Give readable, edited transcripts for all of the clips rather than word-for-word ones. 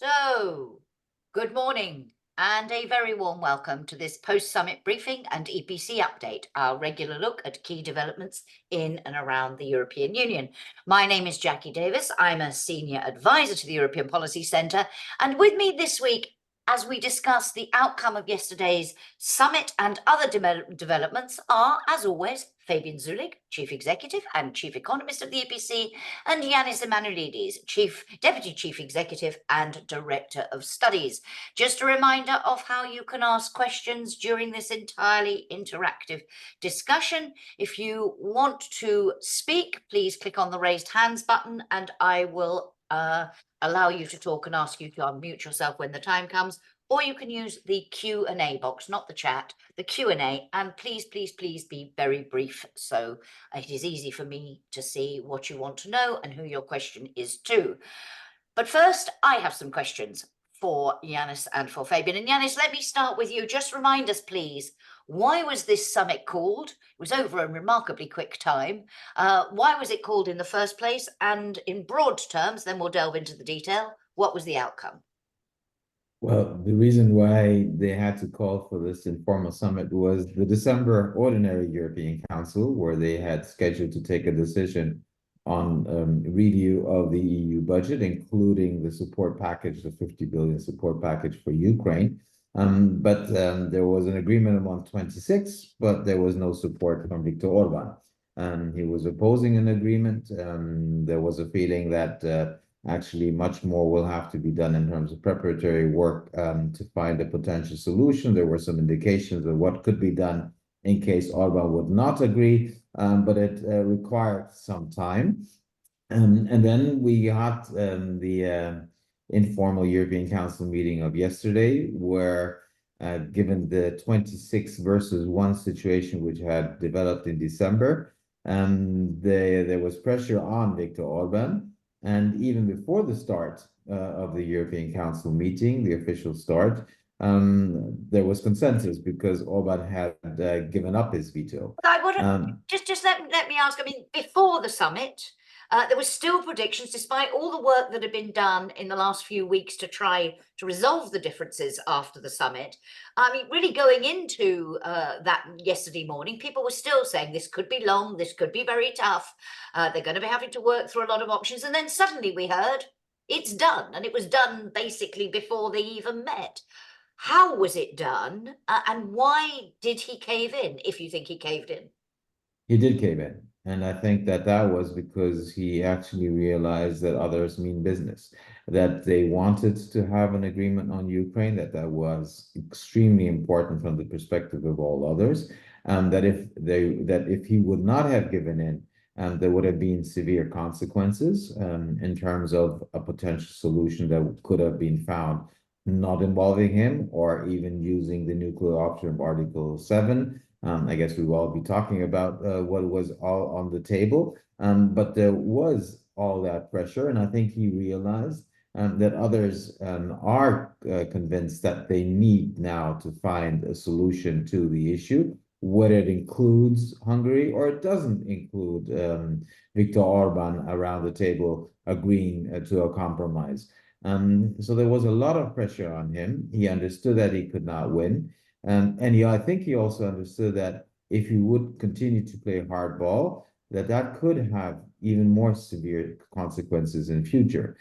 So, good morning and a very warm welcome to this post-summit briefing and EPC update, our regular look at key developments in and around the European Union. My name is Jacki Davis. I'm a senior advisor to the European Policy Centre, and with me this week, as we discuss the outcome of yesterday's summit and other developments are, as always, Fabian Zuleeg, Chief Executive and Chief Economist of the EPC, and Janis Emmanouilidis, Deputy Chief Executive and Director of Studies. Just a reminder of how you can ask questions during this entirely interactive discussion. If you want to speak, please click on the raised hands button and I will allow you to talk and ask you to unmute yourself when the time comes, or you can use the Q&A box, not the chat, the Q&A, and please be very brief so it is easy for me to see what you want to know and who your question is to. But first, I have some questions for Janis and for Fabian. And Janis, let me start with you. Just remind us, please, why was this summit called? It was over a remarkably quick time. Why was it called in the first place? And in broad terms, then we'll delve into the detail. What was the outcome? Well, the reason why they had to call for this informal summit was the December Ordinary European Council, where they had scheduled to take a decision on review of the EU budget, including the support package, the 50 billion support package for Ukraine. But there was an agreement among 26, but there was no support from Viktor Orban. He was opposing an agreement. There was a feeling that actually much more will have to be done in terms of preparatory work to find a potential solution. There were some indications of what could be done in case Orban would not agree, but it required some time. And then we had the informal European Council meeting of yesterday, where given the 26 versus 1 situation which had developed in December, there was pressure on Viktor Orban. And even before the start of the European Council meeting, the official start, there was consensus because Orban had given up his veto. I would have, just let me ask, I mean, before the summit, there were still predictions, despite all the work that had been done in the last few weeks to try to resolve the differences after the summit. I mean, really going into that yesterday morning, people were still saying this could be long, this could be very tough. They're going to be having to work through a lot of options. And then suddenly we heard it's done. And it was done basically before they even met. How was it done? And why did he cave in, if you think he caved in? He did cave in. And I think that was because he actually realized that others mean business, that they wanted to have an agreement on Ukraine, that was extremely important from the perspective of all others, that if he would not have given in, there would have been severe consequences in terms of a potential solution that could have been found not involving him or even using the nuclear option of Article 7. I guess we will all be talking about what was all on the table, but there was all that pressure, and I think he realized that others are convinced that they need now to find a solution to the issue, whether it includes Hungary or it doesn't include Viktor Orban around the table agreeing to a compromise. So there was a lot of pressure on him. He understood that he could not win. And I think he also understood that if he would continue to play hardball, that could have even more severe consequences in future.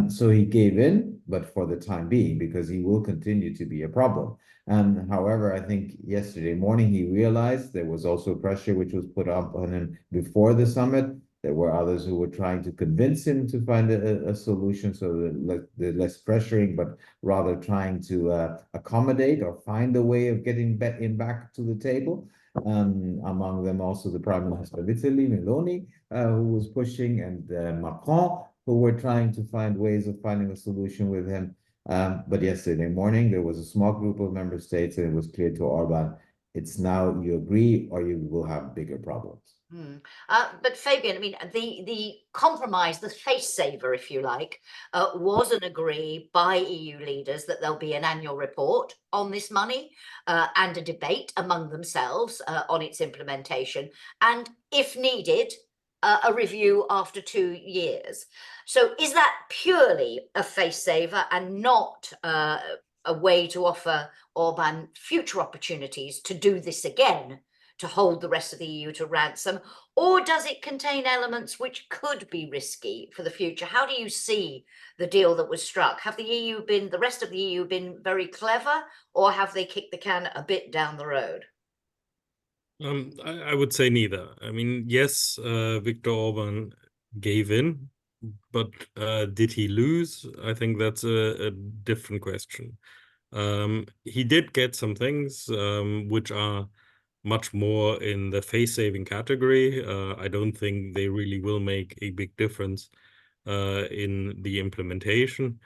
So he gave in, but for the time being, because he will continue to be a problem. However, I think yesterday morning he realized there was also pressure which was put up on him before the summit. There were others who were trying to convince him to find a solution, so the less pressuring, but rather trying to accommodate or find a way of getting back to the table. Among them also the Prime Minister of Italy, Meloni, who was pushing, and Macron, who were trying to find ways of finding a solution with him. But yesterday morning, there was a small group of member states, and it was clear to Orban, it's now you agree or you will have bigger problems. But Fabian, I mean, the compromise, the face saver, if you like, was an agree by EU leaders that there'll be an annual report on this money and a debate among themselves on its implementation. And if needed, a review after 2 years. So is that purely a face saver and not a way to offer Orban future opportunities to do this again, to hold the rest of the EU to ransom? Or does it contain elements which could be risky for the future? How do you see the deal that was struck? Have the rest of the EU been very clever, or have they kicked the can a bit down the road? I would say neither. I mean, yes, Viktor Orban gave in, but did he lose? I think that's a different question. He did get some things which are much more in the face-saving category. I don't think they really will make a big difference in the implementation.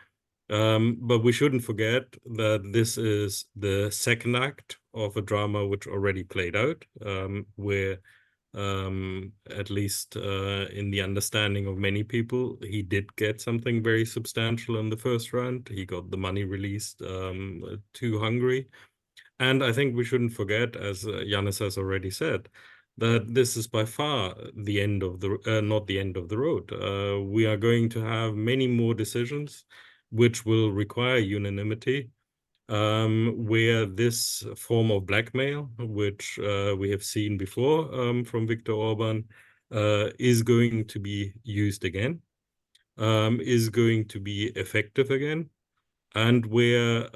But we shouldn't forget that this is the second act of a drama which already played out, where at least in the understanding of many people, he did get something very substantial in the first round. He got the money released to Hungary. And I think we shouldn't forget, as Janis has already said, that this is by far the end of the, not the end of the road. We are going to have many more decisions which will require unanimity, where this form of blackmail, which we have seen before from Viktor Orban, is going to be used again, is going to be effective again, and where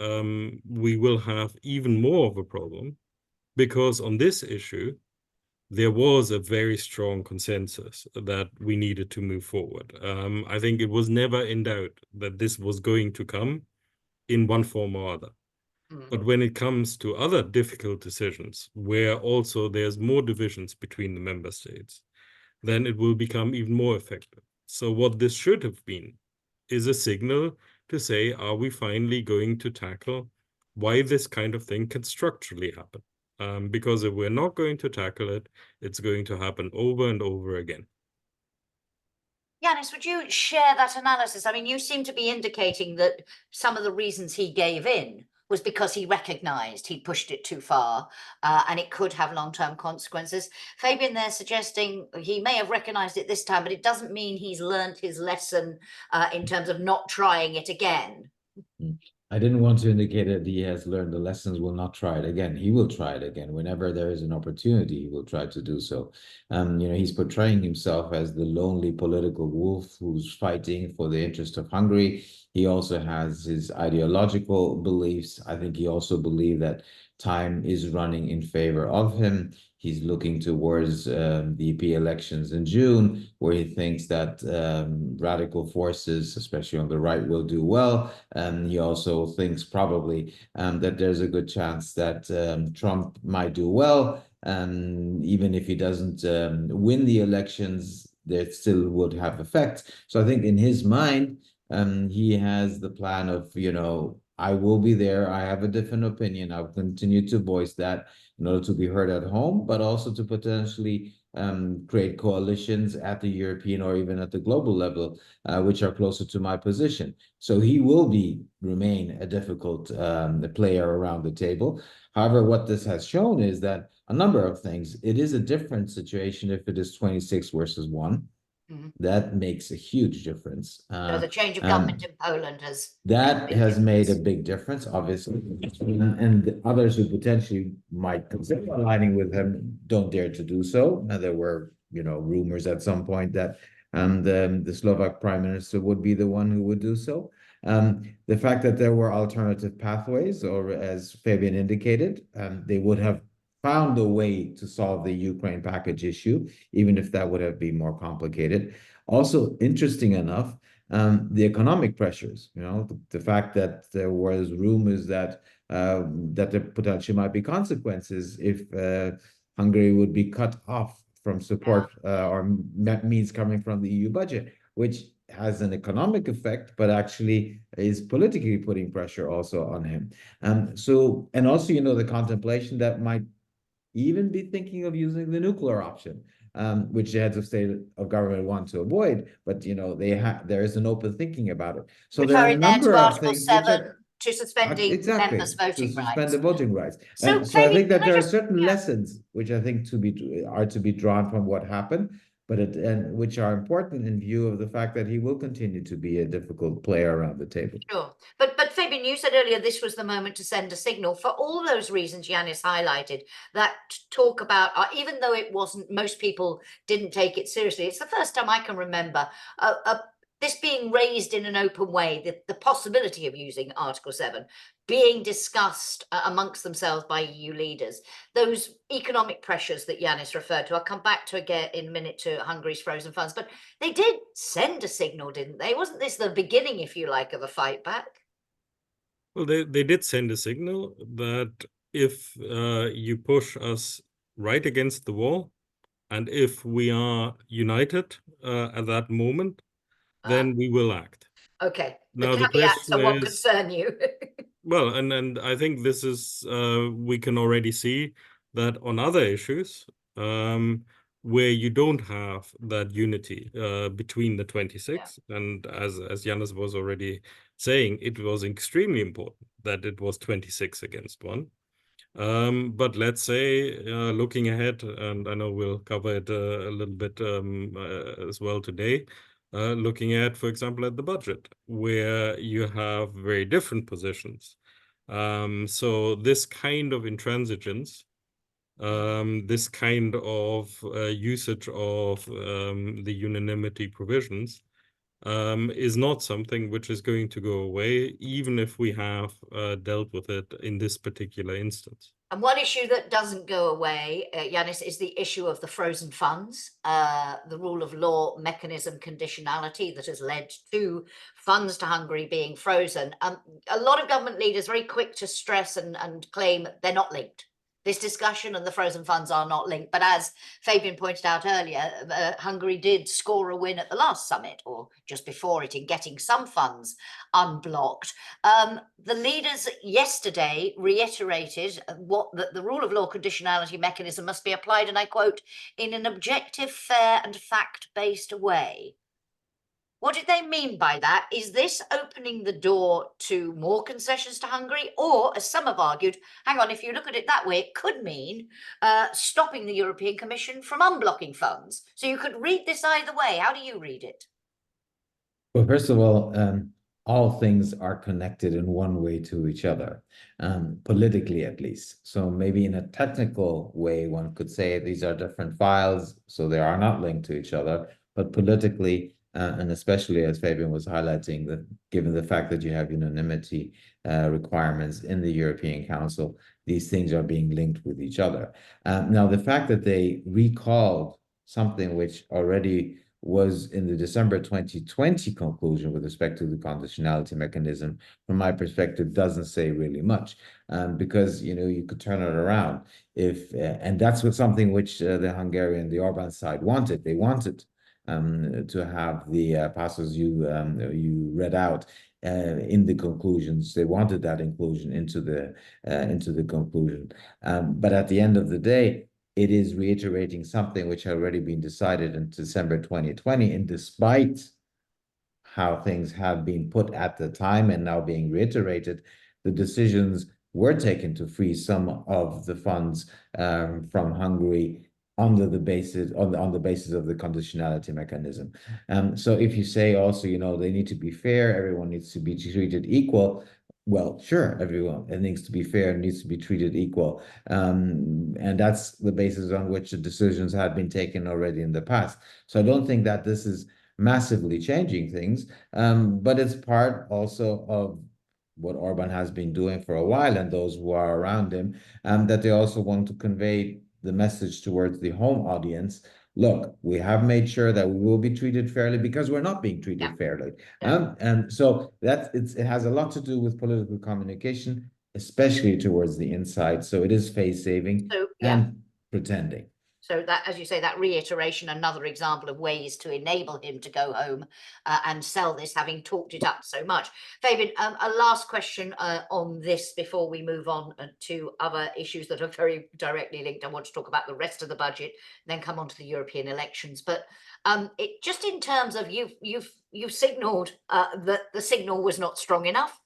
we will have even more of a problem, because on this issue, there was a very strong consensus that we needed to move forward. I think it was never in doubt that this was going to come in one form or other. But when it comes to other difficult decisions, where also there's more divisions between the member states, then it will become even more effective. So what this should have been is a signal to say, are we finally going to tackle why this kind of thing can structurally happen? Because if we're not going to tackle it, it's going to happen over and over again. Janis, would you share that analysis? I mean, you seem to be indicating that some of the reasons he gave in was because he recognized he pushed it too far and it could have long-term consequences. Fabian, they're suggesting he may have recognized it this time, but it doesn't mean he's learned his lesson in terms of not trying it again. I didn't want to indicate that he has learned the lessons, will not try it again. He will try it again. Whenever there is an opportunity, he will try to do so. He's portraying himself as the lonely political wolf who's fighting for the interest of Hungary. He also has his ideological beliefs. I think he also believes that time is running in favor of him. He's looking towards the EP elections in June, where he thinks that radical forces, especially on the right, will do well. And he also thinks probably that there's a good chance that Trump might do well. And even if he doesn't win the elections, that still would have effect. So I think in his mind, he has the plan of, I will be there. I have a different opinion. I'll continue to voice that in order to be heard at home, but also to potentially create coalitions at the European or even at the global level, which are closer to my position. So he will remain a difficult player around the table. However, what this has shown is that a number of things. It is a different situation if it is 26 versus 1. That makes a huge difference. So the change of government in Poland has made a big difference, obviously. And others who potentially might consider aligning with him don't dare to do so. And there were, rumors at some point that the Slovak prime minister would be the one who would do so. The fact that there were alternative pathways, or as Fabian indicated, they would have found a way to solve the Ukraine package issue, even if that would have been more complicated. Also, interesting enough, the economic pressures, the fact that there was rumors that there potentially might be consequences if Hungary would be cut off from support or means coming from the EU budget, which has an economic effect, but actually is politically putting pressure also on him. And also, the contemplation that might even be thinking of using the nuclear option, which the heads of state of government want to avoid. But there is an open thinking about it. So there are a number of things to suspending members' voting rights. Suspend the voting rights. So I think that there are certain lessons which I think are to be drawn from what happened. and which are important in view of the fact that he will continue to be a difficult player around the table. Sure. But Fabian, you said earlier this was the moment to send a signal for all those reasons Janis highlighted, that talk about, even though it wasn't, most people didn't take it seriously. It's the first time I can remember this being raised in an open way, the possibility of using Article 7 being discussed amongst themselves by EU leaders. Those economic pressures that Janis referred to, I'll come back to again in a minute to Hungary's frozen funds, but they did send a signal, didn't they? Wasn't this the beginning, if you like, of a fight back? Well, they did send a signal that if you push us right against the wall, and if we are united at that moment, then we will act. Okay. Now, the caveats are what concern you. Well, and I think this is, we can already see that on other issues, where you don't have that unity between the 26, and as Janis was already saying, it was extremely important that it was 26 against 1. But let's say, looking ahead, and I know we'll cover it a little bit as well today, looking at, for example, at the budget, where you have very different positions. So this kind of intransigence, this kind of usage of the unanimity provisions is not something which is going to go away, even if we have dealt with it in this particular instance. And one issue that doesn't go away, Janis, is the issue of the frozen funds, the rule of law mechanism conditionality that has led to funds to Hungary being frozen. A lot of government leaders very quick to stress and claim they're not linked. This discussion and the frozen funds are not linked. But as Fabian pointed out earlier, Hungary did score a win at the last summit, or just before it, in getting some funds unblocked. The leaders yesterday reiterated what the rule of law conditionality mechanism must be applied, and I quote, in an objective, fair and fact-based way. What did they mean by that? Is this opening the door to more concessions to Hungary? Or, as some have argued, hang on, if you look at it that way, it could mean stopping the European Commission from unblocking funds. So you could read this either way. How do you read it? Well, first of all things are connected in one way to each other, politically at least. So maybe in a technical way, one could say these are different files, so they are not linked to each other, but politically, and especially as Fabian was highlighting, that given the fact that you have unanimity requirements in the European Council, these things are being linked with each other. Now, the fact that they recalled something which already was in the December 2020 conclusion with respect to the conditionality mechanism, from my perspective, doesn't say really much, because you could turn it around if, and that's what something which the Hungarian, the Orban side wanted. They wanted to have the passages you read out in the conclusions. They wanted that inclusion into the conclusion, but at the end of the day, it is reiterating something which had already been decided in December 2020, and despite how things have been put at the time and now being reiterated, the decisions were taken to freeze some of the funds from Hungary on the basis of the conditionality mechanism. So if you say also, they need to be fair, everyone needs to be treated equal. Well, sure, everyone, it needs to be fair and needs to be treated equal. And that's the basis on which the decisions had been taken already in the past. So I don't think that this is massively changing things, but it's part also of what Orban has been doing for a while, and those who are around him, that they also want to convey the message towards the home audience. Look, we have made sure that we will be treated fairly because we're not being treated fairly. And so it has a lot to do with political communication, especially towards the inside. So it is face saving and pretending. So that, as you say, that reiteration, another example of ways to enable him to go home and sell this, having talked it up so much. Fabian, a last question on this before we move on to other issues that are very directly linked. I want to talk about the rest of the budget, then come on to the European elections. But it just in terms of you've signalled that the signal was not strong enough.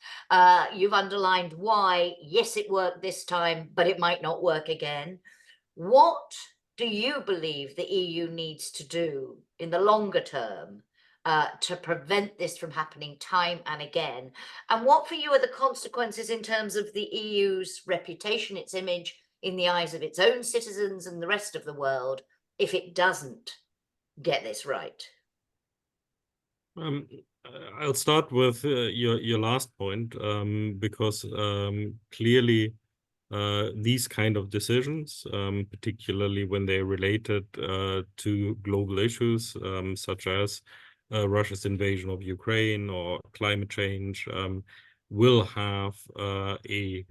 You've underlined why, yes, it worked this time, but it might not work again. What do you believe the EU needs to do in the longer term to prevent this from happening time and again? And what for you are the consequences in terms of the EU's reputation, its image in the eyes of its own citizens and the rest of the world if it doesn't get this right? I'll start with your last point, because clearly these kind of decisions, particularly when they're related to global issues such as Russia's invasion of Ukraine or climate change, will have a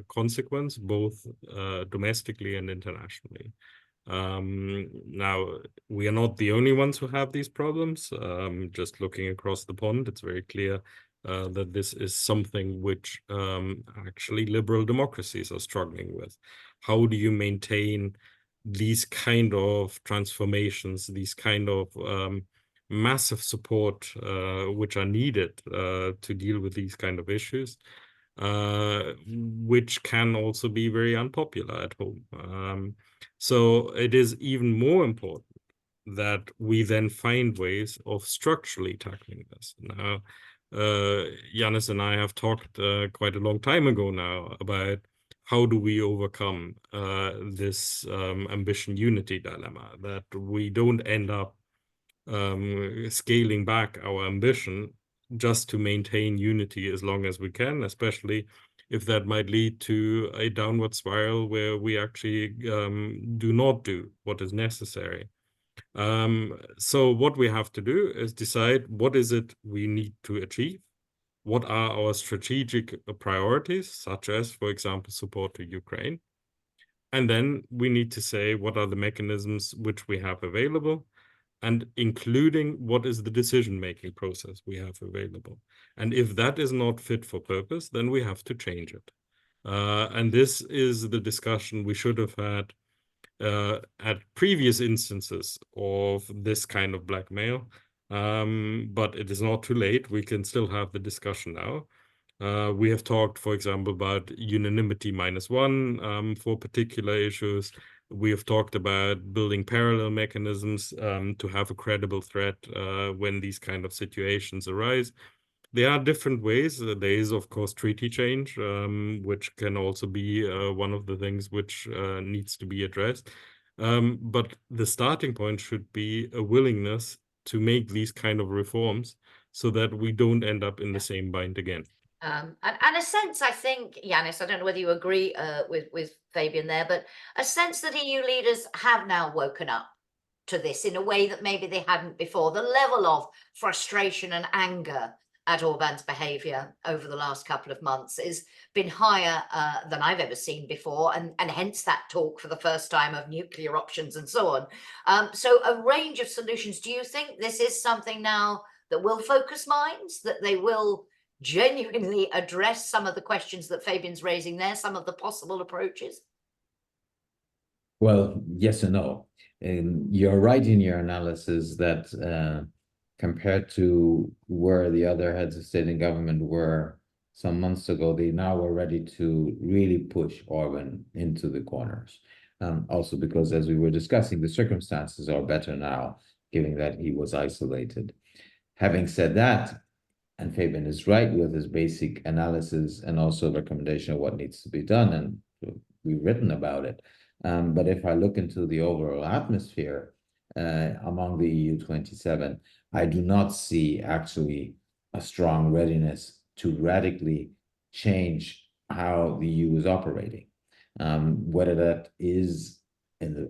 consequence both domestically and internationally. Now, we are not the only ones who have these problems. Just looking across the pond, it's very clear that this is something which actually liberal democracies are struggling with. How do you maintain these kind of transformations, these kind of massive support which are needed to deal with these kind of issues, which can also be very unpopular at home. So it is even more important that we then find ways of structurally tackling this. Now, Janis and I have talked quite a long time ago now about how do we overcome this ambition unity dilemma, that we don't end up scaling back our ambition just to maintain unity as long as we can, especially if that might lead to a downward spiral where we actually do not do what is necessary. So what we have to do is decide what is it we need to achieve, what are our strategic priorities, such as, for example, support to Ukraine. And then we need to say what are the mechanisms which we have available, and including what is the decision-making process we have available. And if that is not fit for purpose, then we have to change it. And this is the discussion we should have had at previous instances of this kind of blackmail. But it is not too late. We can still have the discussion now. We have talked, for example, about unanimity -1 for particular issues. We have talked about building parallel mechanisms to have a credible threat when these kind of situations arise. There are different ways. There is, of course, treaty change, which can also be one of the things which needs to be addressed. But the starting point should be a willingness to make these kind of reforms so that we don't end up in the same bind again. And a sense, I think, Janis, I don't know whether you agree with Fabian there, but a sense that EU leaders have now woken up to this in a way that maybe they hadn't before. The level of frustration and anger at Orban's behaviour over the last couple of months has been higher than I've ever seen before, and hence that talk for the first time of nuclear options and so on. So a range of solutions. Do you think this is something now that will focus minds, that they will genuinely address some of the questions that Fabian's raising there, some of the possible approaches? Well, yes and no. You're right in your analysis that compared to where the other heads of state and government were some months ago, they now are ready to really push Orban into the corners. Also because, as we were discussing, the circumstances are better now, given that he was isolated. Having said that, and Fabian is right with his basic analysis and also recommendation of what needs to be done, and we've written about it. But if I look into the overall atmosphere among the EU 27, I do not see actually a strong readiness to radically change how the EU is operating. Whether that is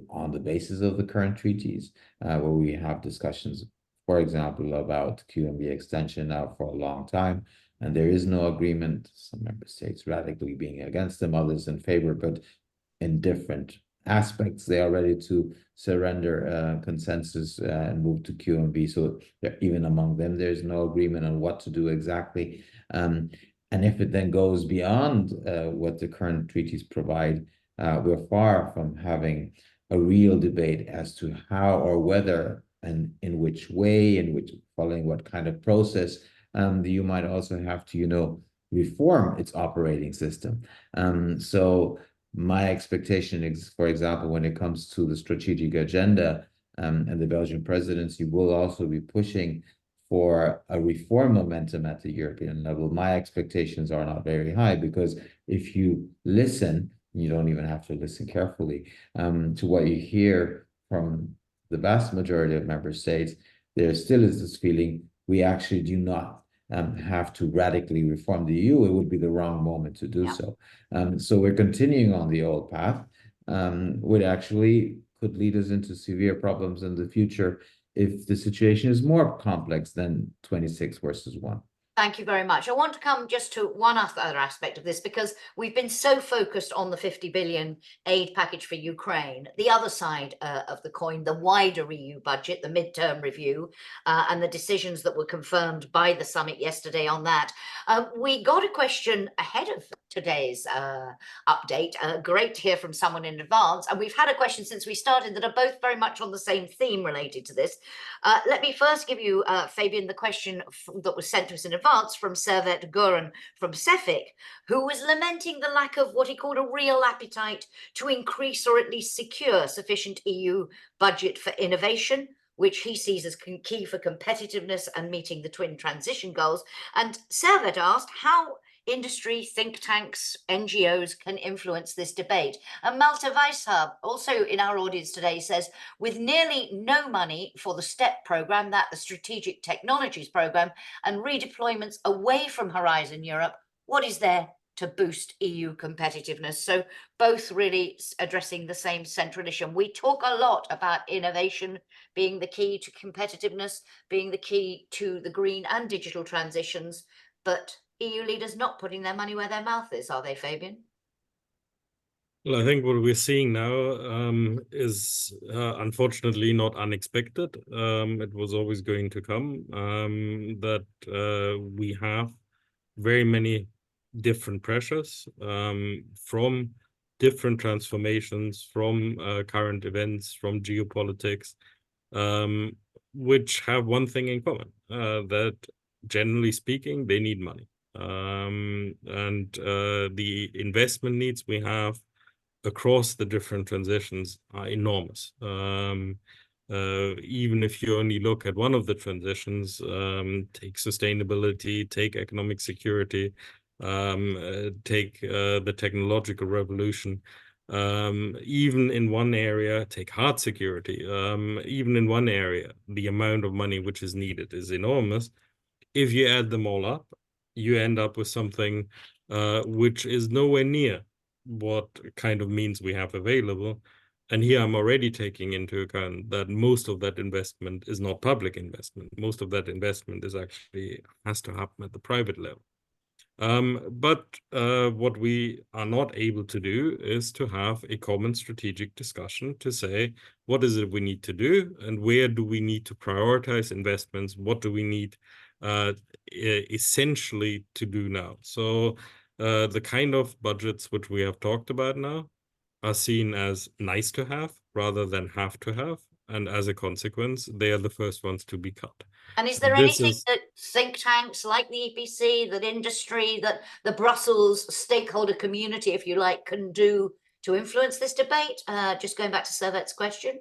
on the basis of the current treaties, where we have discussions, for example, about QMV extension now for a long time, and there is no agreement, some member states radically being against them, others in favor, but in different aspects, they are ready to surrender consensus and move to QMV. So even among them, there's no agreement on what to do exactly. And if it then goes beyond what the current treaties provide, we're far from having a real debate as to how or whether and in which way, in which following what kind of process, you might also have to, reform its operating system. So My expectation is, for example, when it comes to the strategic agenda, and the Belgian presidency will also be pushing for a reform momentum at the European level. My expectations are not very high, because if you listen, you don't even have to listen carefully, to what you hear from the vast majority of member states, there still is this feeling we actually do not have to radically reform the EU. It would be the wrong moment to do so. So we're continuing on the old path, which actually could lead us into severe problems in the future if the situation is more complex than 26 versus 1. Thank you very much. I want to come just to one other aspect of this, because we've been so focused on the 50 billion aid package for Ukraine. The other side of the coin, the wider EU budget, the midterm review, and the decisions that were confirmed by the summit yesterday on that. We got a question ahead of today's update. Great to hear from someone in advance. And we've had a question since we started that are both very much on the same theme related to this. Let me first give you, Fabian, the question that was sent to us in advance from Servet Gören from Cefic, who was lamenting the lack of what he called a real appetite to increase or at least secure sufficient EU budget for innovation, which he sees as key for competitiveness and meeting the twin transition goals. And Servet asked how industry, think tanks, NGOs can influence this debate. And Malte Weishub, also in our audience today, says, with nearly no money for the STEP program, that the Strategic Technologies program, and redeployments away from Horizon Europe, what is there to boost EU competitiveness? So both really addressing the same central issue. We talk a lot about innovation being the key to competitiveness, being the key to the green and digital transitions, but EU leaders not putting their money where their mouth is, are they, Fabian? Well, I think what we're seeing now is unfortunately not unexpected. It was always going to come, that we have very many different pressures from different transformations, from current events, from geopolitics, which have one thing in common, that generally speaking, they need money. And the investment needs we have across the different transitions are enormous. Even if you only look at one of the transitions, take sustainability, take economic security, take the technological revolution, even in one area, take hard security, even in one area, the amount of money which is needed is enormous. If you add them all up, you end up with something which is nowhere near what kind of means we have available. And here I'm already taking into account that most of that investment is not public investment. Most of that investment is actually has to happen at the private level. But what we are not able to do is to have a common strategic discussion to say, what is it we need to do and where do we need to prioritize investments? What do we need essentially to do now? So the kind of budgets which we have talked about now are seen as nice to have rather than have to have. And as a consequence, they are the first ones to be cut. And is there anything that think tanks like the EPC, that industry, that the Brussels stakeholder community, if you like, can do to influence this debate? Just going back to Servet's question.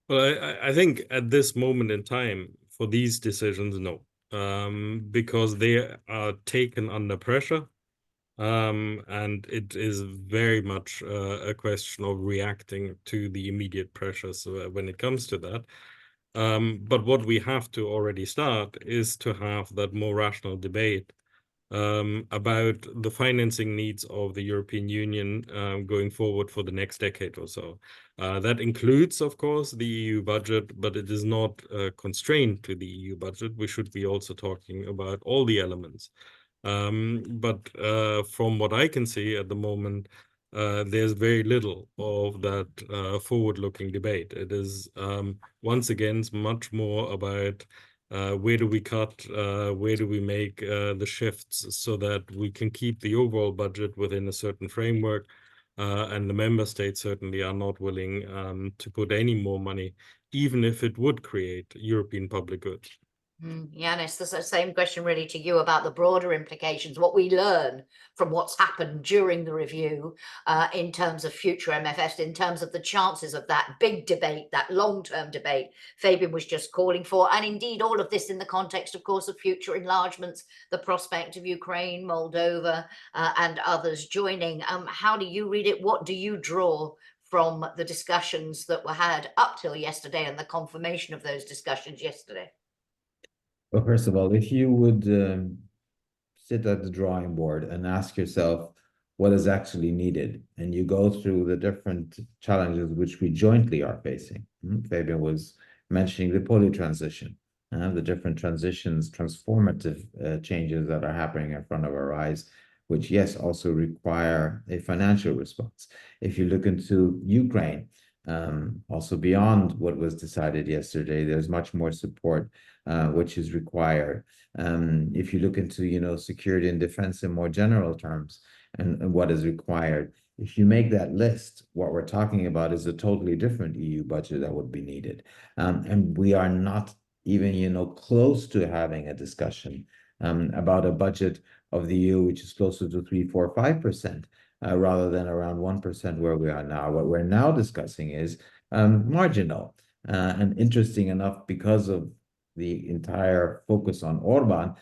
Well, I think at this moment in time, for these decisions, no. Because they are taken under pressure. And it is very much a question of reacting to the immediate pressures when it comes to that. But what we have to already start is to have that more rational debate about the financing needs of the European Union going forward for the next decade or so. That includes, of course, the EU budget, but it is not constrained to the EU budget. We should be also talking about all the elements. But from what I can see at the moment, there's very little of that forward-looking debate. It is once again much more about where do we cut, where do we make the shifts so that we can keep the overall budget within a certain framework, and the member states certainly are not willing to put any more money, even if it would create European public goods. Janis, there's the same question really to you about the broader implications, what we learn from what's happened during the review in terms of future MFFs, in terms of the chances of that big debate, that long-term debate Fabian was just calling for, and indeed all of this in the context, of course, of future enlargements, the prospect of Ukraine, Moldova, and others joining. How do you read it? What do you draw from the discussions that were had up till yesterday and the confirmation of those discussions yesterday? Well, first of all, if you would sit at the drawing board and ask yourself what is actually needed, and you go through the different challenges which we jointly are facing. Fabian was mentioning the poly transition, the different transitions, transformative changes that are happening in front of our eyes, which, yes, also require a financial response. If you look into Ukraine, also beyond what was decided yesterday, there's much more support which is required. If you look into, security and defense in more general terms and what is required, if you make that list, what we're talking about is a totally different EU budget that would be needed. And we are not even, close to having a discussion about a budget of the EU, which is closer to 3, 4, 5%. Rather than around 1% where we are now. What we're now discussing is marginal. And interesting enough, because of the entire focus on Orban,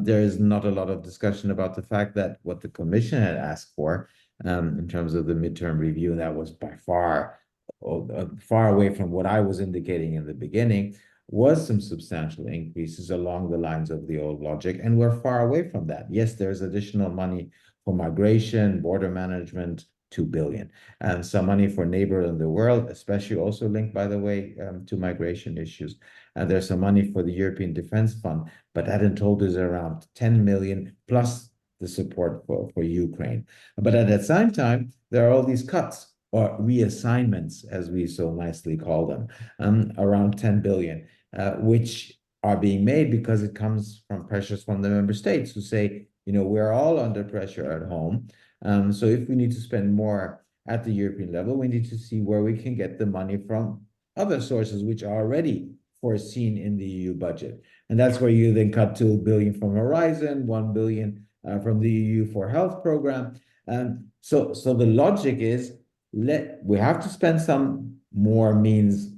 there is not a lot of discussion about the fact that what the Commission had asked for in terms of the midterm review, that was by far away from what I was indicating in the beginning, was some substantial increases along the lines of the old logic, and we're far away from that. Yes, there's additional money for migration, border management, 2 billion, and some money for neighbor in the world, especially also linked, by the way, to migration issues. And there's some money for the European Defense Fund, but that in total is around 10 million plus the support for Ukraine. But at the same time, there are all these cuts or reassignments, as we so nicely call them, around 10 billion, which are being made because it comes from pressures from the member states who say, we're all under pressure at home. So if we need to spend more at the European level, we need to see where we can get the money from other sources, which are already foreseen in the EU budget. And that's where you then cut 2 billion from Horizon, 1 billion from the EU for Health program. So the logic is, we have to spend some more means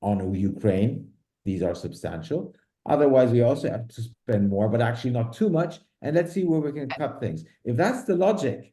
on Ukraine. These are substantial. Otherwise, we also have to spend more, but actually not too much. And let's see where we can cut things. If that's the logic,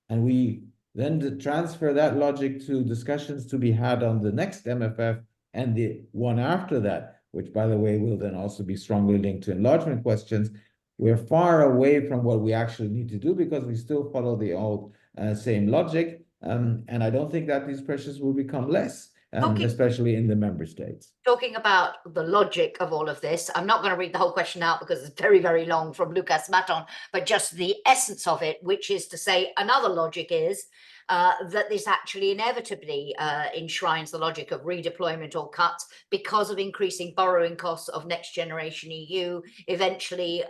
and we then transfer that logic to discussions to be had on the next MFF and the one after that, which, by the way, will then also be strongly linked to enlargement questions, we're far away from what we actually need to do because we still follow the old same logic. And I don't think that these pressures will become less. Especially in the member states. Talking about the logic of all of this, I'm not going to read the whole question out because it's very, very long from Lucas Maton, but just the essence of it, which is to say another logic is that this actually inevitably enshrines the logic of redeployment or cuts because of increasing borrowing costs of next generation EU, eventually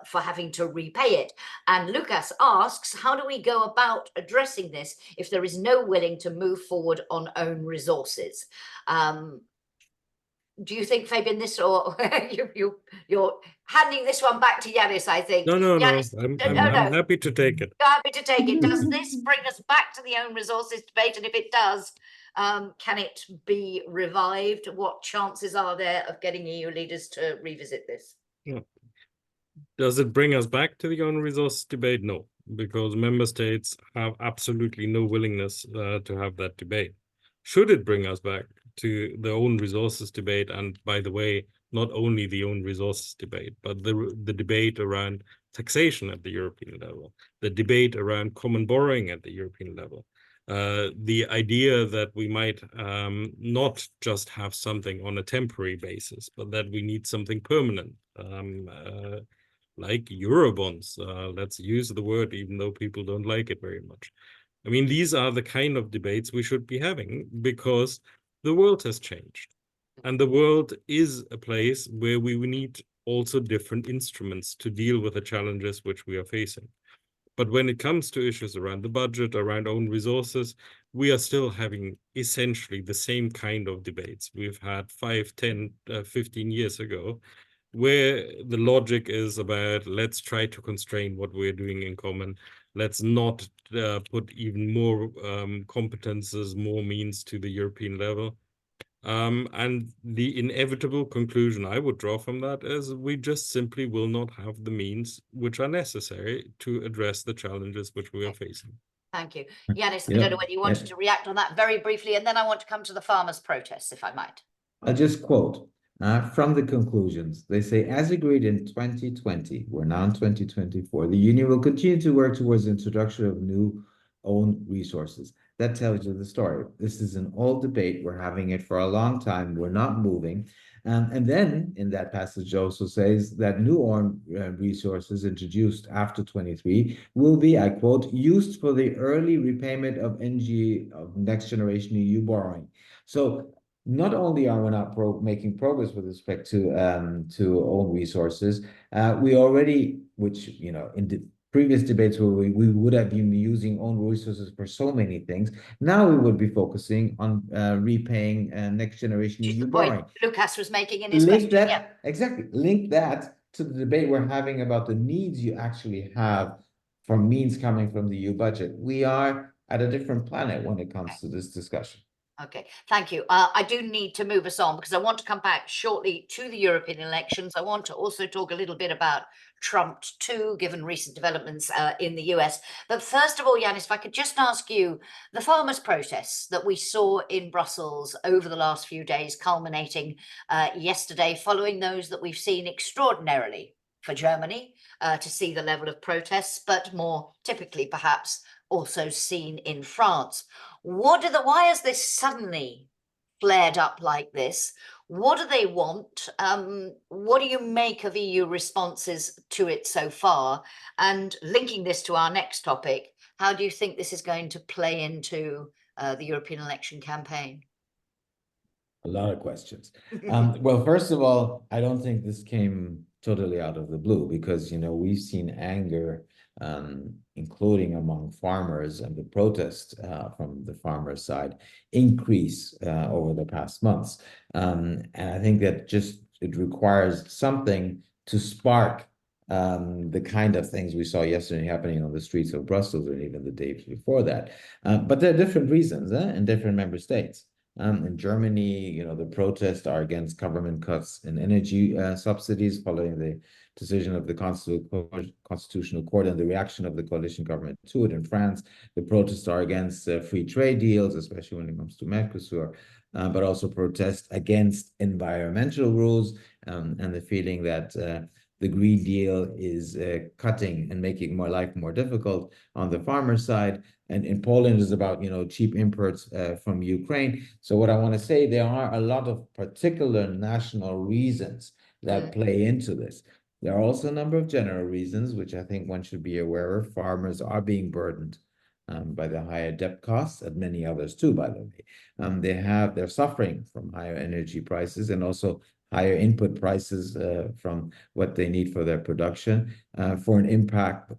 for having to repay it. And Lucas asks, how do we go about addressing this if there is no willing to move forward on own resources? Do you think, Fabian, this, or you're handing this one back to Janis, I think? No. Janis, I'm happy to take it. You're happy to take it. Does this bring us back to the own resources debate? And if it does, can it be revived? What chances are there of getting EU leaders to revisit this? Yeah. Does it bring us back to the own resources debate? No, because member states have absolutely no willingness to have that debate. Should it bring us back to the own resources debate? And by the way, not only the own resources debate, but the debate around taxation at the European level, the debate around common borrowing at the European level, the idea that we might not just have something on a temporary basis, but that we need something permanent, like Eurobonds. Let's use the word, even though people don't like it very much. I mean, these are the kind of debates we should be having because the world has changed. And the world is a place where we need also different instruments to deal with the challenges which we are facing. But when it comes to issues around the budget, around own resources, we are still having essentially the same kind of debates we've had 5, 10, 15 years ago. where the logic is about let's try to constrain what we're doing in common. Let's not put even more competences, more means to the European level. And the inevitable conclusion I would draw from that is we just simply will not have the means which are necessary to address the challenges which we are facing. Thank you. Janis, You I know, don't know whether you wanted to react on that very briefly, and then I want to come to the farmers' protests, if I might. I'll just quote from the conclusions. They say, as agreed in 2020, we're now in 2024, the Union will continue to work towards the introduction of new own resources. That tells you the story. This is an old debate. We're having it for a long time. We're not moving. And then in that passage also says that new own resources introduced after 23 will be, I quote, used for the early repayment of next generation EU borrowing. So not only are we not making progress with respect to own resources, we already, which in the previous debates where we would have been using own resources for so many things, now we would be focusing on repaying next generation EU borrowing. Lucas was making in his question. Yeah. Exactly. Link that to the debate we're having about the needs you actually have for means coming from the EU budget. We are at a different planet when it comes to this discussion. Okay, thank you. I do need to move us on because I want to come back shortly to the European elections. I want to also talk a little bit about Trump too, given recent developments in the US. But first of all, Janis, if I could just ask you, the farmers' protests that we saw in Brussels over the last few days, culminating yesterday, following those that we've seen extraordinarily for Germany to see the level of protests, but more typically perhaps also seen in France. Why has this suddenly flared up like this? What do they want? What do you make of EU responses to it so far? And linking this to our next topic, how do you think this is going to play into the European election campaign? A lot of questions. Well, first of all, I don't think this came totally out of the blue because, we've seen anger, including among farmers, and the protest from the farmers' side increase over the past months. And I think that it requires something to spark the kind of things we saw yesterday happening on the streets of Brussels and even the days before that. But there are different reasons in different member states. In Germany, the protests are against government cuts in energy subsidies following the decision of the Constitutional Court and the reaction of the coalition government to it. In France, the protests are against free trade deals, especially when it comes to Mercosur, but also protests against environmental rules and the feeling that the Green Deal is cutting and making life more difficult on the farmer side. And in Poland is about, cheap imports from Ukraine. So what I want to say, there are a lot of particular national reasons that play into this. There are also a number of general reasons, which I think one should be aware of. Farmers are being burdened by the higher debt costs, and many others too, by the way. They're suffering from higher energy prices and also higher input prices from what they need for their production. Foreign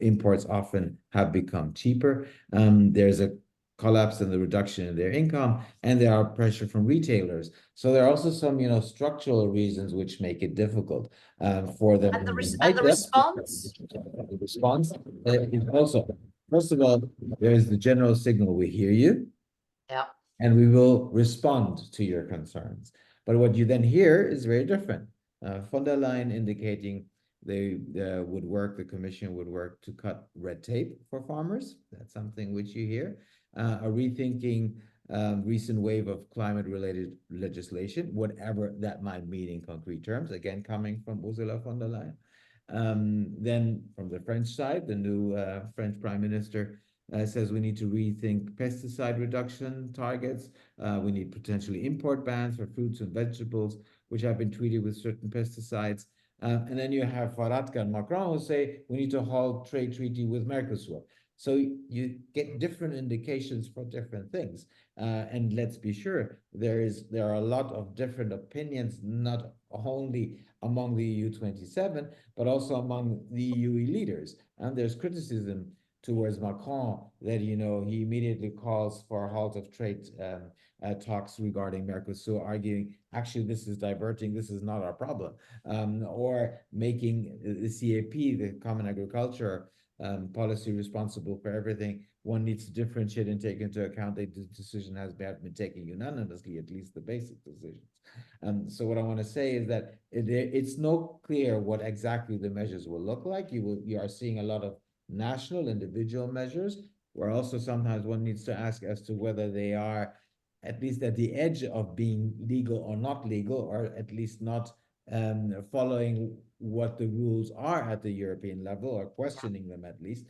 imports often have become cheaper. There's a collapse in the reduction in their income, and there are pressure from retailers. So there are also some, structural reasons which make it difficult for them. And the response? The response is also, first of all, there is the general signal: we hear you, and we will respond to your concerns. But what you then hear is very different. Von der Leyen indicating the Commission would work to cut red tape for farmers. That's something which you hear. A rethinking recent wave of climate-related legislation, whatever that might mean in concrete terms, again, coming from Ursula von der Leyen. Then from the French side, the new French Prime Minister says we need to rethink pesticide reduction targets. We need potentially import bans for fruits and vegetables, which have been treated with certain pesticides. And then you have Varadkar and Macron who say we need to halt trade treaty with Mercosur. So you get different indications for different things. And let's be sure, there are a lot of different opinions, not only among the EU 27, but also among the EU leaders. And there's criticism towards Macron that, you know, he immediately calls for a halt of trade talks regarding Mercosur, arguing, actually, this is diverting, this is not our problem, or making the CAP, the Common Agriculture policy, responsible for everything. One needs to differentiate and take into account that the decision has been taken unanimously, at least the basic decisions. So what I want to say is that it's not clear what exactly the measures will look like. You are seeing a lot of national individual measures, where also sometimes one needs to ask as to whether they are at least at the edge of being legal or not legal, or at least not following what the rules are at the European level, or questioning them at least.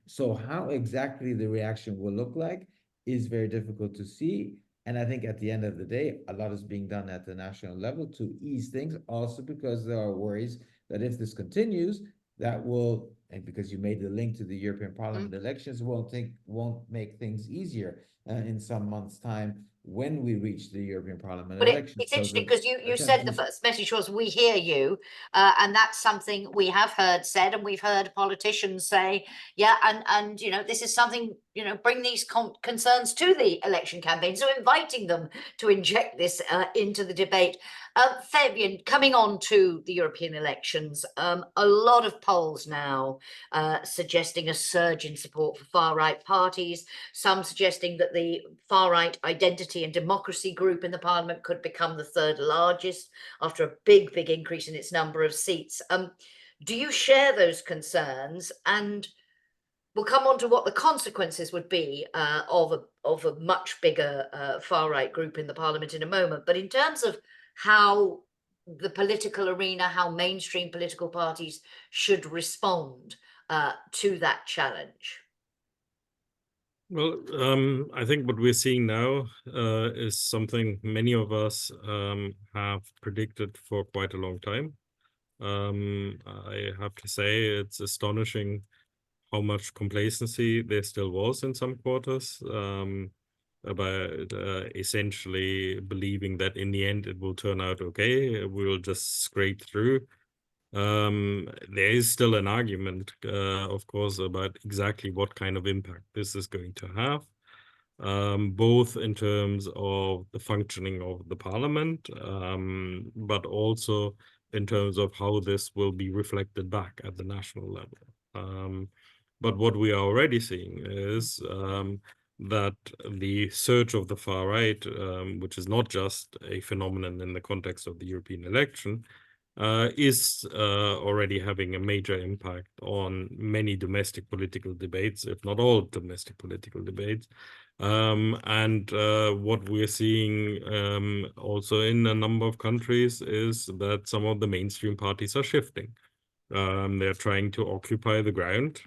So how exactly the reaction will look like is very difficult to see. And I think at the end of the day, a lot is being done at the national level to ease things, also because there are worries that if this continues, that will, and because you made the link to the European Parliament elections, won't make things easier in some months' time when we reach the European Parliament But elections. it's interesting because you said the first message was, we hear you, and that's something we have heard said, and we've heard politicians say, yeah, and you know, this is something, you know, bring these concerns to the election campaign, so inviting them to inject this into the debate. Fabian, coming on to the European elections, a lot of polls now suggesting a surge in support for far-right parties, some suggesting that the far-right identity and democracy group in the parliament could become the third largest after a big increase in its number of seats. Do you share those concerns? And we'll come on to what the consequences would be of a much bigger far-right group in the parliament in a moment. But in terms of how the political arena, how mainstream political parties should respond to that challenge? Well, I think what we're seeing now is something many of us have predicted for quite a long time. I have to say it's astonishing how much complacency there still was in some quarters about essentially believing that in the end it will turn out okay, we'll just scrape through. There is still an argument, of course, about exactly what kind of impact this is going to have, both in terms of the functioning of the parliament, but also in terms of how this will be reflected back at the national level. But what we are already seeing is that the surge of the far right, which is not just a phenomenon in the context of the European election, is already having a major impact on many domestic political debates, if not all domestic political debates. And what we're seeing also in a number of countries is that some of the mainstream parties are shifting. They're trying to occupy the ground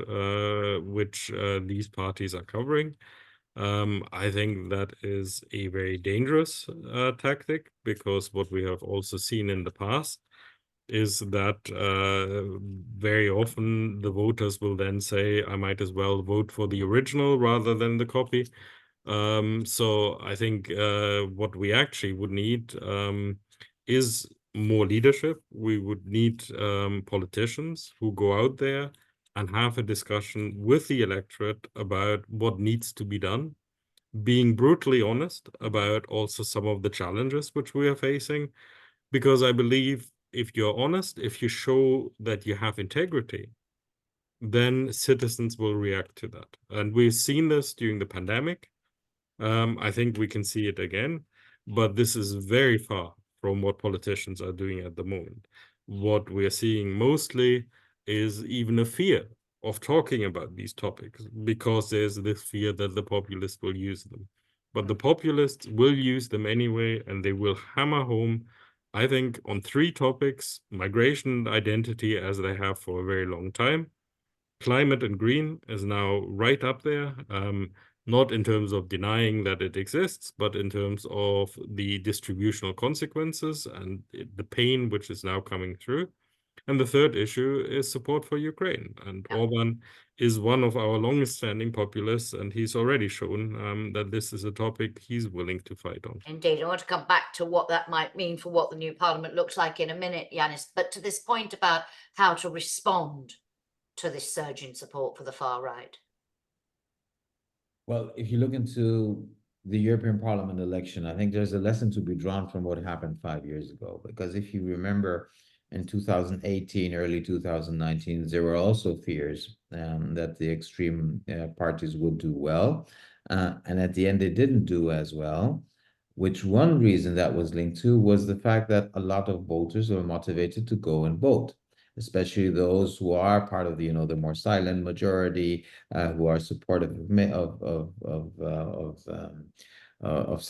which these parties are covering. I think that is a very dangerous tactic, because what we have also seen in the past is that very often the voters will then say, I might as well vote for the original rather than the copy. So I think what we actually would need is more leadership. We would need politicians who go out there and have a discussion with the electorate about what needs to be done, being brutally honest about also some of the challenges which we are facing, because I believe if you're honest, if you show that you have integrity, then citizens will react to that. And we've seen this during the pandemic. I think we can see it again, but this is very far from what politicians are doing at the moment. What we're seeing mostly is even a fear of talking about these topics, because there's this fear that the populists will use them. But the populists will use them anyway, and they will hammer home, I think, on three topics: migration and identity, as they have for a very long time. Climate and green is now right up there, not in terms of denying that it exists, but in terms of the distributional consequences and the pain which is now coming through. And the third issue is support for Ukraine. And Orban is one of our longest-standing populists, and he's already shown that this is a topic he's willing to fight on. Indeed. I want to come back to what that might mean for what the new parliament looks like in a minute, Janis. But to this point about how to respond to this surge in support for the far right? Well, if you look into the European Parliament election, I think there's a lesson to be drawn from what happened 5 years ago. Because if you remember, in 2018, early 2019, there were also fears that the extreme parties would do well. And at the end, they didn't do as well, which one reason that was linked to was the fact that a lot of voters were motivated to go and vote, especially those who are part of the, the more silent majority, who are supportive of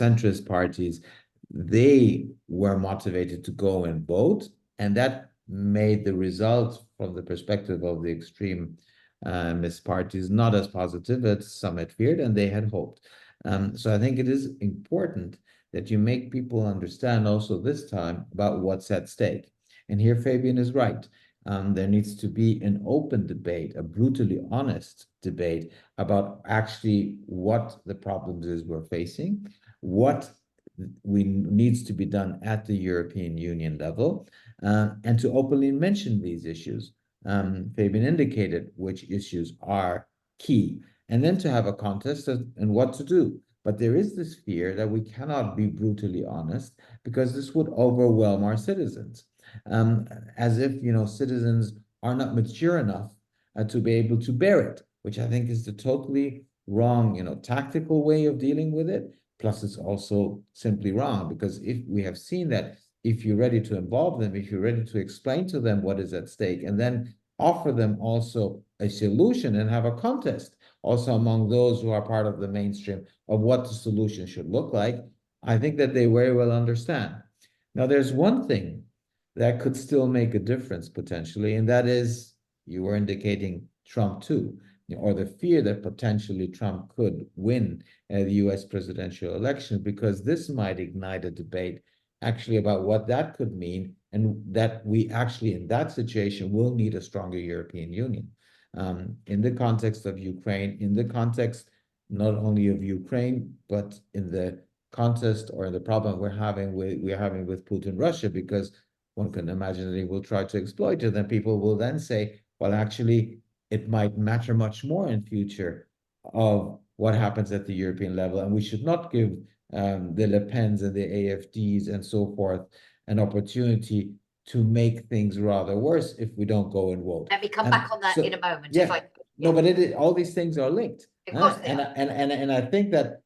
centrist parties. They were motivated to go and vote, and that made the result from the perspective of the extremist parties not as positive as some had feared and they had hoped. So I think it is important that you make people understand also this time about what's at stake. And here Fabian is right. There needs to be an open debate, a brutally honest debate about actually what the problems is we're facing, what needs to be done at the European Union level, and to openly mention these issues. Fabian indicated which issues are key, and then to have a contest and what to do. But there is this fear that we cannot be brutally honest because this would overwhelm our citizens. As if, citizens are not mature enough to be able to bear it, which I think is the totally wrong, tactical way of dealing with it. Plus, it's also simply wrong because if we have seen that if you're ready to involve them, if you're ready to explain to them what is at stake, and then offer them also a solution and have a contest also among those who are part of the mainstream of what the solution should look like, I think that they very well understand. Now, there's one thing that could still make a difference potentially, and that is, you were indicating Trump too, or the fear that potentially Trump could win the US presidential election, because this might ignite a debate actually about what that could mean, and that we actually in that situation will need a stronger European Union. In the context of Ukraine, in the context not only of Ukraine, but in the context or the problem we're having with Putin, Russia, because one can imagine that he will try to exploit it. Then people will then say, well, actually, it might matter much more in future of what happens at the European level, and we should not give the Le Pens and the AFDs and so forth an opportunity to make things rather worse if we don't go and vote. Let me come back on that in a moment. Yeah, no, but all these things are linked. Of course they are. And I think that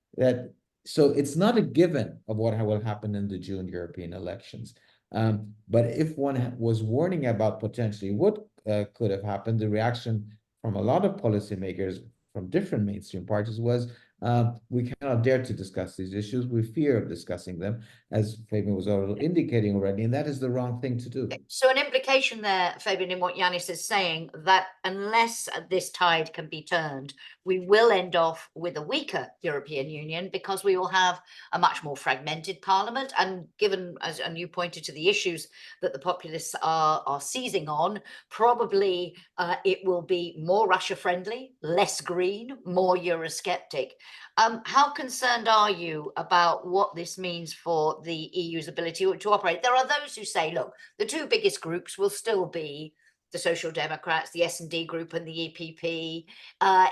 so it's not a given of what will happen in the June European elections. But if one was warning about potentially what could have happened, the reaction from a lot of policymakers from different mainstream parties was, we cannot dare to discuss these issues. We fear of discussing them, as Fabian was indicating already, and that is the wrong thing to do. So an implication there, Fabian, in what Janis is saying, that unless this tide can be turned, we will end off with a weaker European Union because we will have a much more fragmented parliament. And given, and you pointed to the issues that the populists are seizing on, probably it will be more Russia friendly, less green, more Eurosceptic. How concerned are you about what this means for the EU's ability to operate? There are those who say, look, the two biggest groups will still be the Social Democrats, the S&D group and the EPP.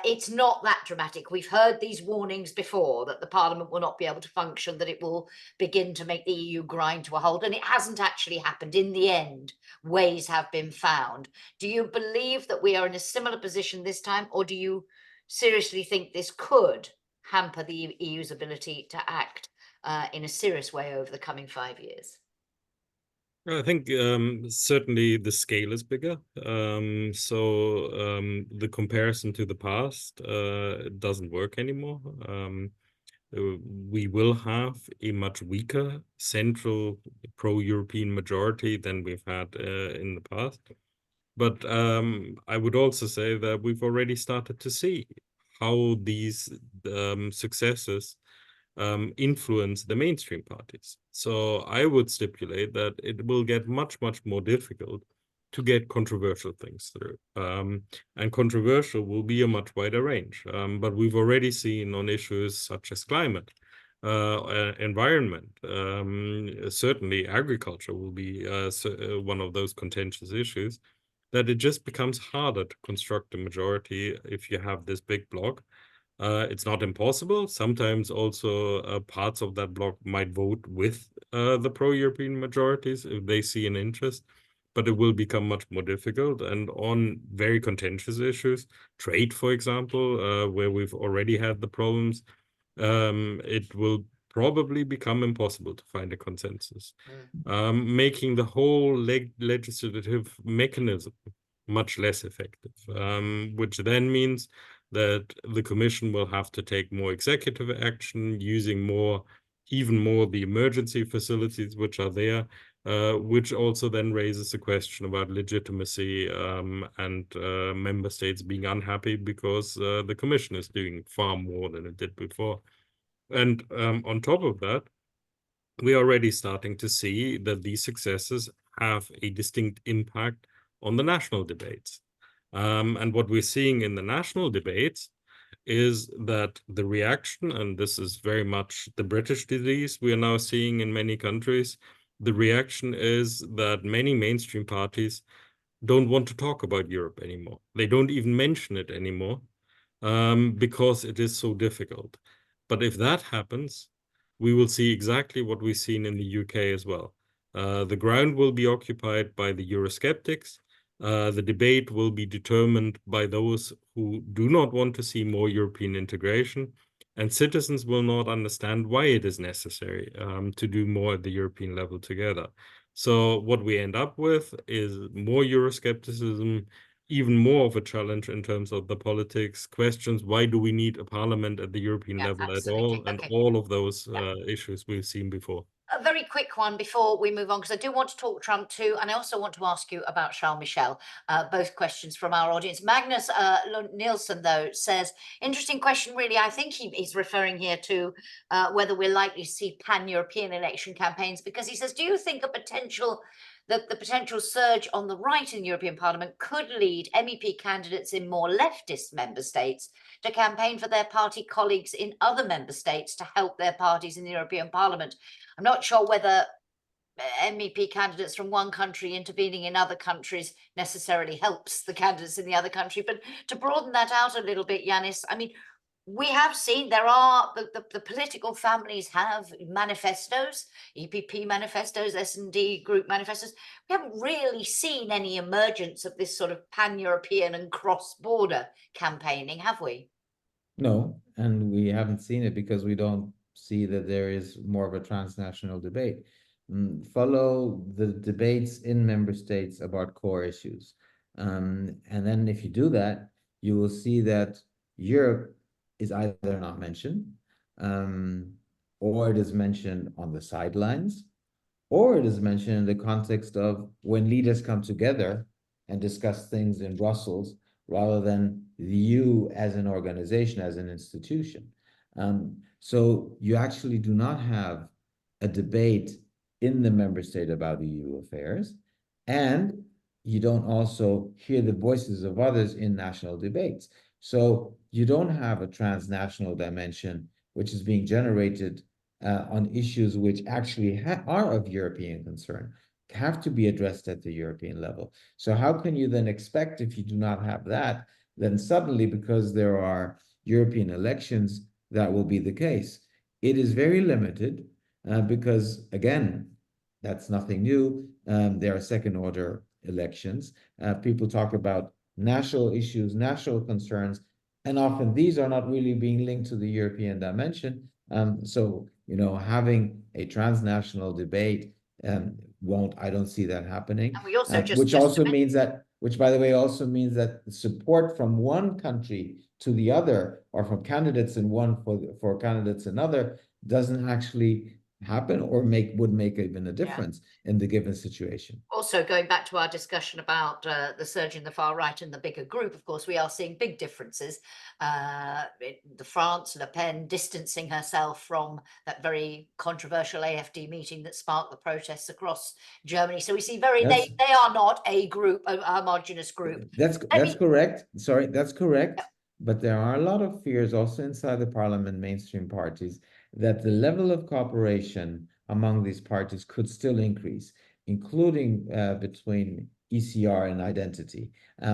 It's not that dramatic. We've heard these warnings before that the Parliament will not be able to function, that it will begin to make the EU grind to a halt. And it hasn't actually happened. In the end, ways have been found. Do you believe that we are in a similar position this time, or do you seriously think this could hamper the EU's ability to act in a serious way over the coming 5 years? I think certainly the scale is bigger. So the comparison to the past doesn't work anymore. We will have a much weaker central pro-European majority than we've had in the past. But I would also say that we've already started to see how these successes influence the mainstream parties. So I would stipulate that it will get much, much more difficult to get controversial things through. And controversial will be a much wider range. But we've already seen on issues such as climate, environment, certainly agriculture will be one of those contentious issues, that it just becomes harder to construct a majority if you have this big bloc. It's not impossible. Sometimes also parts of that bloc might vote with the pro-European majorities if they see an interest, but it will become much more difficult. And on very contentious issues, trade, for example, where we've already had the problems, it will probably become impossible to find a consensus, making the whole legislative mechanism much less effective, which then means that the Commission will have to take more executive action, using even more the emergency facilities which are there, which also then raises the question about legitimacy and member states being unhappy because the Commission is doing far more than it did before. And on top of that, we are already starting to see that these successes have a distinct impact on the national debates. And what we're seeing in the national debates is that the reaction, and this is very much the British disease we are now seeing in many countries, the reaction is that many mainstream parties don't want to talk about Europe anymore. They don't even mention it anymore because it is so difficult. But if that happens, we will see exactly what we've seen in the UK as well. The ground will be occupied by the Eurosceptics. The debate will be determined by those who do not want to see more European integration, and citizens will not understand why it is necessary to do more at the European level together. So what we end up with is more Euroscepticism, even more of a challenge in terms of the politics, questions, why do we need a parliament at the European level at all, and all of those issues we've seen before. A very quick one before we move on, because I do want to talk Trump too, and I also want to ask you about Charles Michel. Both questions from our audience. Magnus Nielsen, though, says, interesting question, really. I think he's referring here to whether we're likely to see pan-European election campaigns, because he says, do you think the potential surge on the right in the European Parliament could lead MEP candidates in more leftist member states to campaign for their party colleagues in other member states to help their parties in the European Parliament? I'm not sure whether MEP candidates from one country intervening in other countries necessarily helps the candidates in the other country, but to broaden that out a little bit, Janis, I mean, we have seen there are the political families have manifestos, EPP manifestos, S&D group manifestos. We haven't really seen any emergence of this sort of pan-European and cross-border campaigning, have we? No, and we haven't seen it because we don't see that there is more of a transnational debate. Follow the debates in member states about core issues. And then if you do that, you will see that Europe is either not mentioned, or it is mentioned on the sidelines, or it is mentioned in the context of when leaders come together and discuss things in Brussels, rather than the EU as an organization, as an institution. So you actually do not have a debate in the member state about EU affairs, and you don't also hear the voices of others in national debates. So you don't have a transnational dimension which is being generated on issues which actually are of European concern, have to be addressed at the European level. So how can you then expect, if you do not have that, then suddenly, because there are European elections, that will be the case? It is very limited because, again, that's nothing new. There are second-order elections. People talk about national issues, national concerns, and often these are not really being linked to the European dimension. So, you know, having a transnational debate I don't see that happening. And we also which by the way also means that the support from one country to the other, or from candidates in one for candidates in another, doesn't actually happen or would make even a difference in the given situation. Also, going back to our discussion about the surge in the far right and the bigger group, of course, we are seeing big differences. The France, Le Pen distancing herself from that very controversial AfD meeting that sparked the protests across Germany. So we see they are not a group, a homogenous group. That's correct. Sorry, that's correct. Yeah. But there are a lot of fears also inside the parliament mainstream parties that the level of cooperation among these parties could still increase, including between ECR and identity.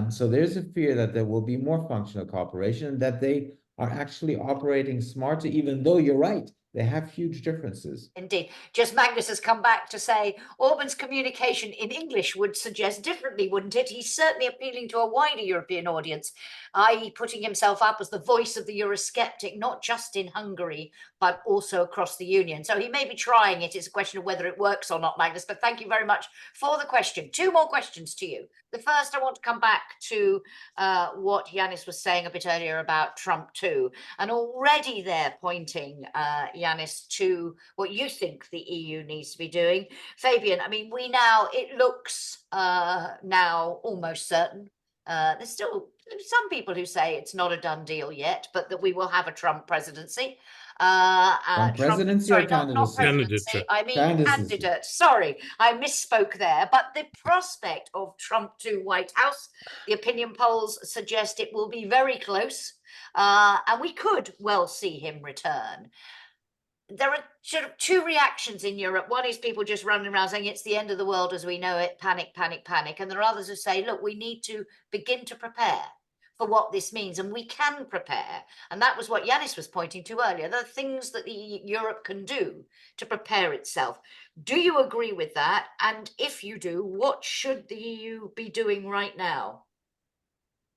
So there's a fear that there will be more functional cooperation and that they are actually operating smarter, even though you're right, they have huge differences. Indeed. Just Magnus has come back to say Orban's communication in English would suggest differently, wouldn't it? He's certainly appealing to a wider European audience, i.e. putting himself up as the voice of the Eurosceptic, not just in Hungary, but also across the Union. So he may be trying it. It's a question of whether it works or not, Magnus, but thank you very much for the question. Two more questions to you. The first, I want to come back to what Janis was saying a bit earlier about Trump too, and already they're pointing, Janis, to what you think the EU needs to be doing. Fabian, I mean, it looks now almost certain. There's still some people who say it's not a done deal yet, but that we will have a Trump presidency. Presidency sorry, or not candidacy? presidency, I mean Candidacy. candidate. Sorry, I misspoke there. But the prospect of Trump to White House, the opinion polls suggest it will be very close, and we could well see him return. There are sort of two reactions in Europe. One is people just running around saying it's the end of the world as we know it, panic, panic, panic. And there are others who say, look, we need to begin to prepare for what this means, and we can prepare. And that was what Janis was pointing to earlier. There are things that Europe can do to prepare itself. Do you agree with that? And if you do, what should the EU be doing right now?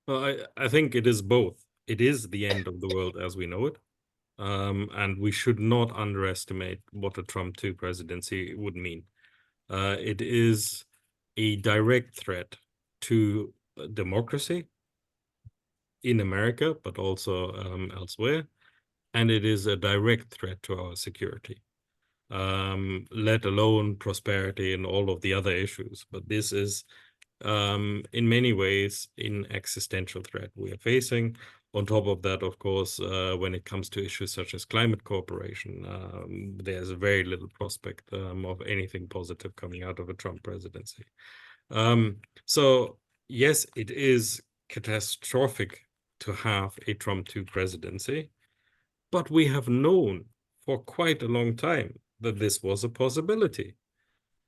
Well, I think it is both. It is the end of the world as we know it. And we should not underestimate what a Trump 2 presidency would mean. It is a direct threat to democracy in America, but also elsewhere. And it is a direct threat to our security, let alone prosperity and all of the other issues. But this is, in many ways, an existential threat we are facing. On top of that, of course, when it comes to issues such as climate cooperation, there's very little prospect of anything positive coming out of a Trump presidency. So, yes, it is catastrophic to have a Trump 2 presidency, but we have known for quite a long time that this was a possibility.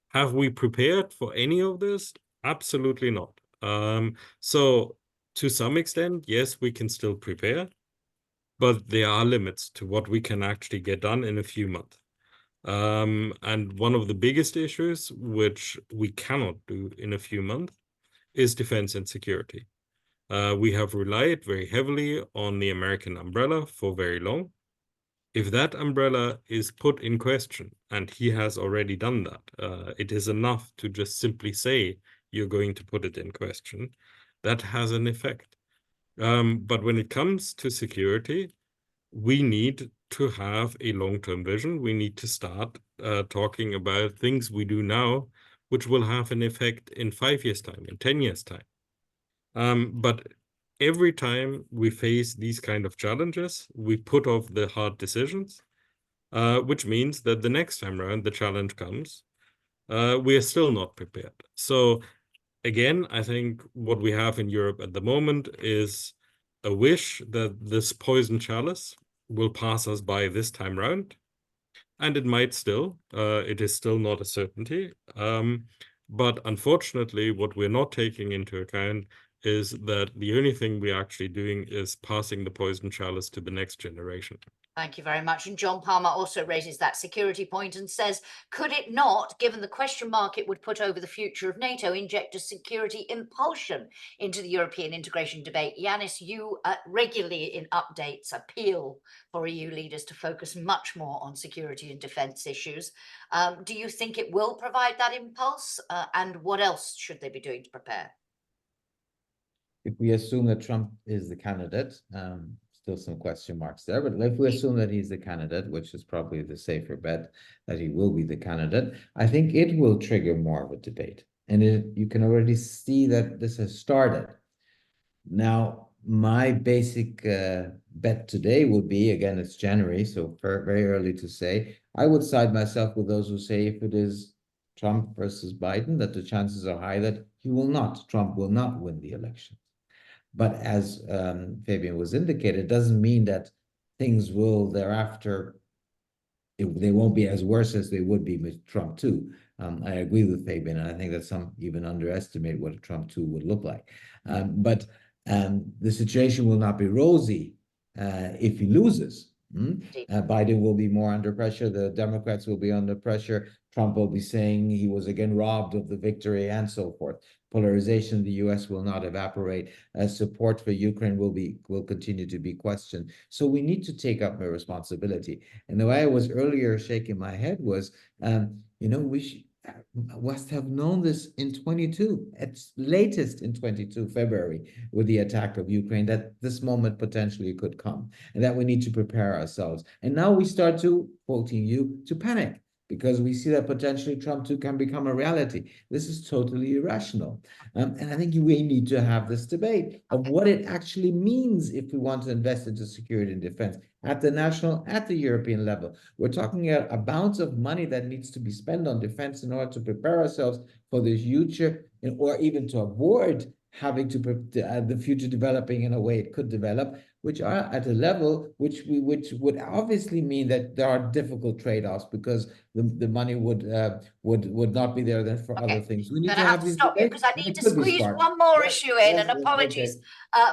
Have we prepared for any of this? Absolutely not. So to some extent, yes, we can still prepare, but there are limits to what we can actually get done in a few months. And one of the biggest issues, which we cannot do in a few months, is defense and security. We have relied very heavily on the American umbrella for very long. If that umbrella is put in question, and he has already done that, it is enough to just simply say you're going to put it in question. That has an effect. But when it comes to security, we need to have a long-term vision. We need to start talking about things we do now, which will have an effect in 5 years' time, in 10 years' time. But every time we face these kind of challenges, we put off the hard decisions, which means that the next time around the challenge comes, we are still not prepared. So again, I think what we have in Europe at the moment is a wish that this poison chalice will pass us by this time round. And it might still, it is still not a certainty. But unfortunately, what we're not taking into account is that the only thing we're actually doing is passing the poison chalice to the next generation. Thank you very much. And John Palmer also raises that security point and says, could it not, given the question mark it would put over the future of NATO, inject a security impulsion into the European integration debate? Janis, you regularly in updates appeal for EU leaders to focus much more on security and defence issues. Do you think it will provide that impulse? And what else should they be doing to prepare? If we assume that Trump is the candidate, still some question marks there, but if we assume that he's the candidate, which is probably the safer bet, that he will be the candidate, I think it will trigger more of a debate. And you can already see that this has started. Now, my basic bet today would be, again, it's January, so very early to say, I would side myself with those who say if it is Trump versus Biden, that the chances are high that Trump will not win the election. But as Fabian was indicated, it doesn't mean that things will thereafter they won't be as worse as they would be with Trump 2. I agree with Fabian, and I think that some even underestimate what a Trump 2 would look like. But the situation will not be rosy if he loses. Biden will be more under pressure. The Democrats will be under pressure. Trump will be saying he was again robbed of the victory and so forth. Polarization in the US will not evaporate. Support for Ukraine will continue to be questioned. So we need to take up more responsibility. And the way I was earlier shaking my head was, we must have known this in 22, at latest in 22 February, with the attack of Ukraine, that this moment potentially could come, and that we need to prepare ourselves. And now we start to, quoting you, to panic, because we see that potentially Trump 2 can become a reality. This is totally irrational. And I think we need to have this debate of what it actually means if we want to invest into security and defense at the national, at the European level. We're talking about amounts of money that needs to be spent on defense in order to prepare ourselves for the future, or even to avoid having to the future developing in a way it could develop, which are at a level which would obviously mean that there are difficult trade-offs, because the money would not be there then for other things. We need to have these stop you because I need to squeeze one more issue in, and apologies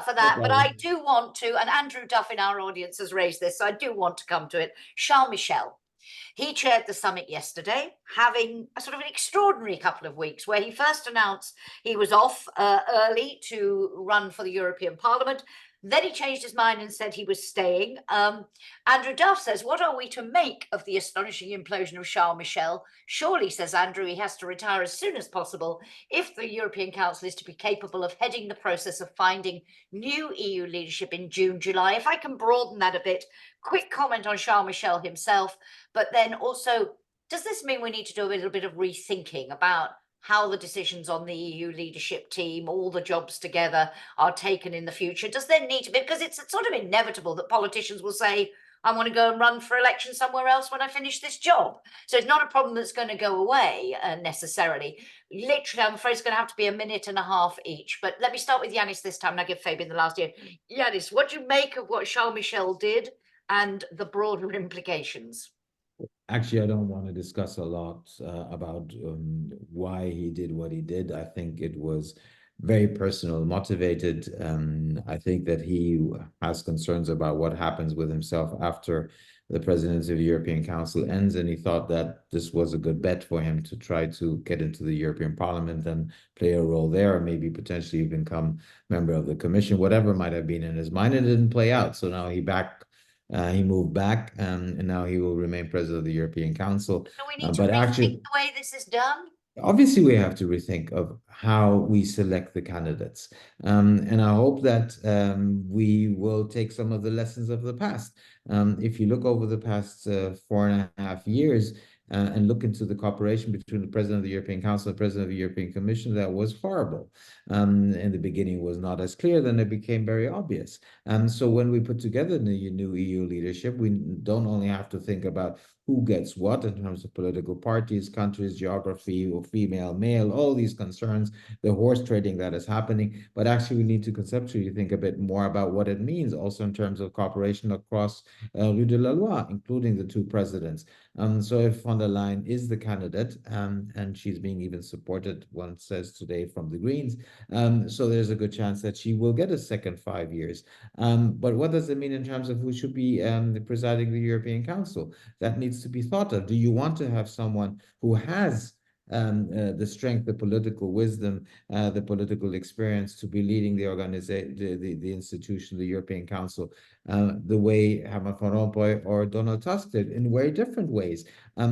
for that. But I do want to, and Andrew Duff in our audience has raised this, so I do want to come to it. Charles Michel. He chaired the summit yesterday, having a sort of an extraordinary couple of weeks where he first announced he was off early to run for the European Parliament. Then he changed his mind and said he was staying. Andrew Duff says, what are we to make of the astonishing implosion of Charles Michel? Surely, says Andrew, he has to retire as soon as possible if the European Council is to be capable of heading the process of finding new EU leadership in June, July. If I can broaden that a bit, quick comment on Charles Michel himself, but then also, does this mean we need to do a little bit of rethinking about how the decisions on the EU leadership team, all the jobs together, are taken in the future? Does there need to be, because it's sort of inevitable that politicians will say, I want to go and run for election somewhere else when I finish this job. So it's not a problem that's going to go away necessarily. Literally, I'm afraid it's going to have to be a minute and a half each. But let me start with Janis this time, and I give Fabian the last year. Janis, what do you make of what Charles Michel did and the broader implications? Actually, I don't want to discuss a lot about why he did what he did. I think it was very personal, motivated. I think that he has concerns about what happens with himself after the presidency of the European Council ends, and he thought that this was a good bet for him to try to get into the European Parliament and play a role there, or maybe potentially even become member of the Commission, whatever might have been in his mind. It didn't play out. So now he moved back, and now he will remain president of the European Council. So we need to rethink the way this is done? Obviously, we have to rethink of how we select the candidates. And I hope that we will take some of the lessons of the past. If you look over the past 4.5 years, and look into the cooperation between the president of the European Council and the president of the European Commission, that was horrible. In the beginning, was not as clear, then it became very obvious. So when we put together the new EU leadership, we don't only have to think about who gets what in terms of political parties, countries, geography, or female, male, all these concerns, the horse trading that is happening, but actually we need to conceptually think a bit more about what it means also in terms of cooperation across Rue de la Loi, including the two presidents. So if von der Leyen is the candidate, and she's being even supported, one says today, from the Greens, so there's a good chance that she will get a second 5 years. But what does it mean in terms of who should be presiding the European Council? That needs to be thought of. Do you want to have someone who has the strength, the political wisdom, the political experience to be leading the organization, the institution, the European Council, the way Herman Van Rompuy or Donald Tusk did, in very different ways.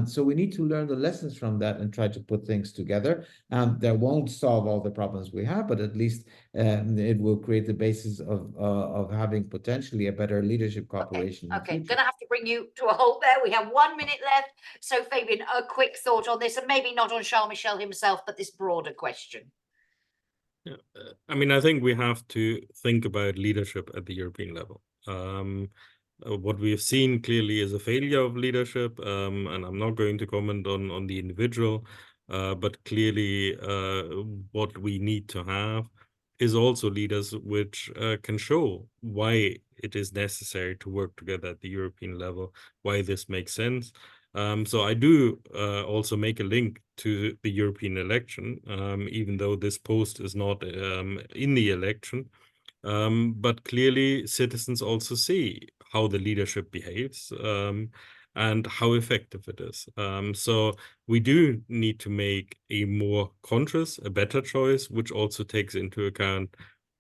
So we need to learn the lessons from that and try to put things together. That won't solve all the problems we have, but at least it will create the basis of having potentially a better leadership cooperation. Okay, gonna have to bring you to a halt there. We have 1 minute left. So Fabian, a quick thought on this, and maybe not on Charles Michel himself, but this broader question. Yeah, I mean, I think we have to think about leadership at the European level. What we have seen clearly is a failure of leadership, and I'm not going to comment on the individual, but clearly what we need to have is also leaders which can show why it is necessary to work together at the European level, why this makes sense. So I do also make a link to the European election, even though this post is not in the election. But clearly, citizens also see how the leadership behaves and how effective it is. So we do need to make a more conscious, a better choice, which also takes into account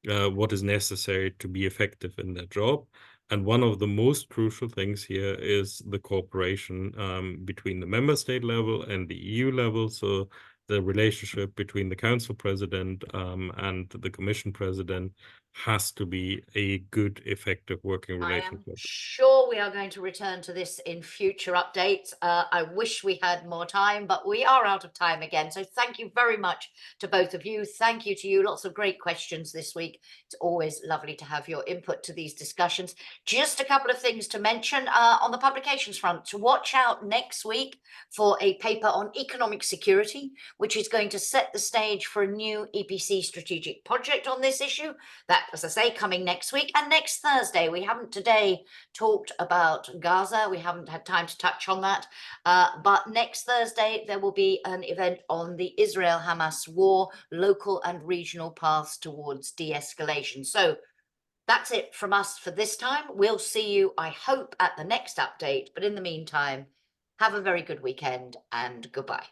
what is necessary to be effective in their job. And one of the most crucial things here is the cooperation between the member state level and the EU level. So the relationship between the council president and the commission president has to be a good, effective working I am relationship. sure we are going to return to this in future updates. I wish we had more time, but we are out of time again. So thank you very much to both of you. Thank you to you. Lots of great questions this week. It's always lovely to have your input to these discussions. Just a couple of things to mention on the publications front. To watch out next week for a paper on economic security, which is going to set the stage for a new EPC strategic project on this issue. That, as I say, coming next week. And next Thursday, we haven't today talked about Gaza. We haven't had time to touch on that. But next Thursday, there will be an event on the Israel-Hamas war, local and regional paths towards de-escalation. So that's it from us for this time. We'll see you, I hope, at the next update. But in the meantime, have a very good weekend and goodbye.